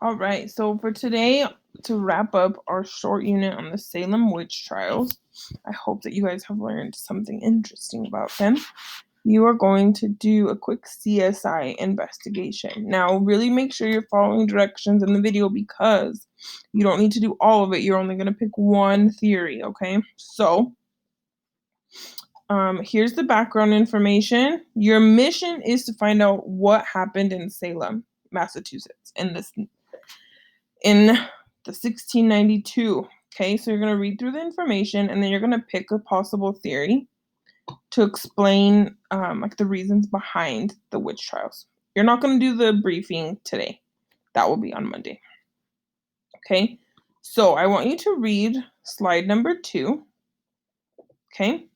All right, so for today, to wrap up our short unit on the Salem witch trials, I hope that you guys have learned something interesting about them. You are going to do a quick CSI investigation. Now, really make sure you're following directions in the video because you don't need to do all of it. You're only going to pick one theory, okay? So, here's the background information. Your mission is to find out what happened in Salem, Massachusetts, in the 1692. Okay, so you're going to read through the information and then you're going to pick a possible theory to explain like the reasons behind the witch trials. You're not going to do the briefing today. That will be on Monday. Okay, so I want you to read slide number 2. Okay,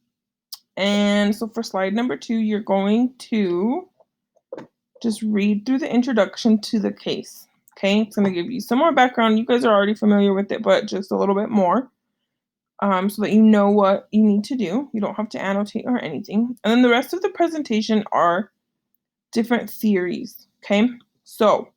and so for slide number 2, you're going to just read through the introduction to the case. Okay, it's going to give you some more background. You guys are already familiar with it, but just a little bit more. So that you know what you need to do. You don't have to annotate or anything. And then the rest of the presentation are different theories, okay? So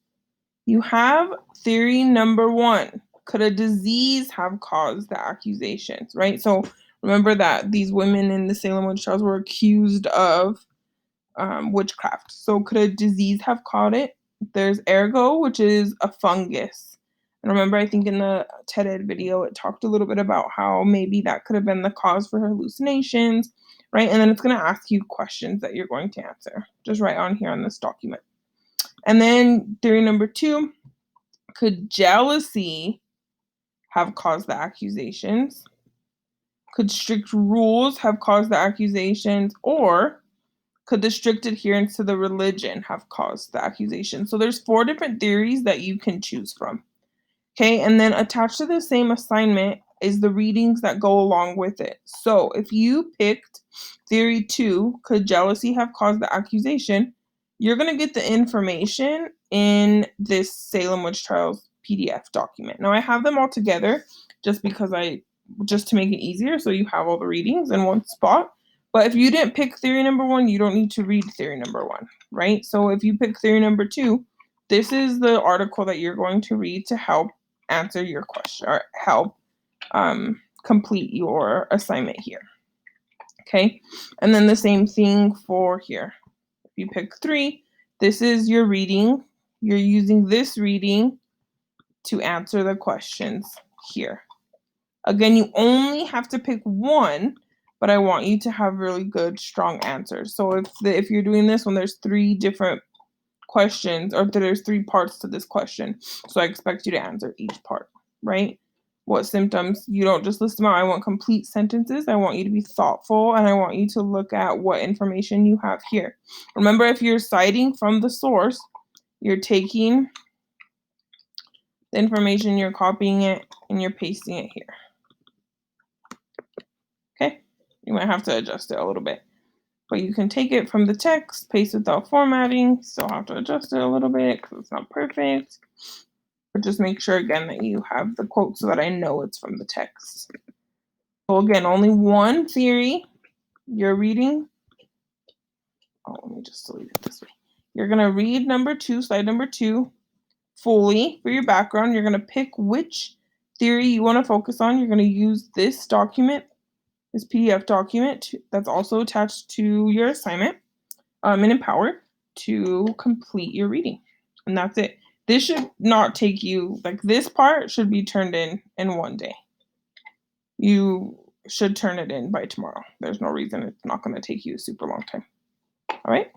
you have theory number 1. Could a disease have caused the accusations, right? So remember that these women in the Salem witch trials were accused of witchcraft. So could a disease have caused it? There's ergo, which is a fungus. And remember, I think in the TED Ed video, it talked a little bit about how maybe that could have been the cause for her hallucinations, right? And then it's going to ask you questions that you're going to answer, just right on here on this document. And then theory number 2, could jealousy have caused the accusations? Could strict rules have caused the accusations? Or could the strict adherence to the religion have caused the accusation? So there's 4 different theories that you can choose from. Okay, and then attached to the same assignment is the readings that go along with it. So if you picked theory 2, could jealousy have caused the accusation, you're going to get the information in this Salem Witch Trials PDF document. Now I have them all together just to make it easier so you have all the readings in one spot. But if you didn't pick theory number 1, you don't need to read theory number 1, right? So if you pick theory number 2, this is the article that you're going to read to help answer your question or help complete your assignment here. Okay, and then the same thing for here. If you pick 3, this is your reading. You're using this reading to answer the questions here. Again, you only have to pick 1, but I want you to have really good, strong answers. So if you're doing this when there's 3 different questions, or there's 3 parts to this question, so I expect you to answer each part, right? What symptoms? You don't just list them out. I want complete sentences. I want you to be thoughtful, and I want you to look at what information you have here. Remember, if you're citing from the source, you're taking the information, you're copying it, and you're pasting it here. Okay, you might have to adjust it a little bit, but you can take it from the text, paste without formatting. Still have to adjust it a little bit because it's not perfect. But just make sure again that you have the quote so that I know it's from the text. So again, only 1 theory you're reading. Oh, let me just delete it this way. You're going to read number 2, slide number 2, fully for your background. You're going to pick which theory you want to focus on. You're going to use this document, this PDF document that's also attached to your assignment in Empower to complete your reading. And that's it. This should not take you, like this part should be turned in 1 day. You should turn it in by tomorrow. There's no reason it's not going to take you a super long time. All right.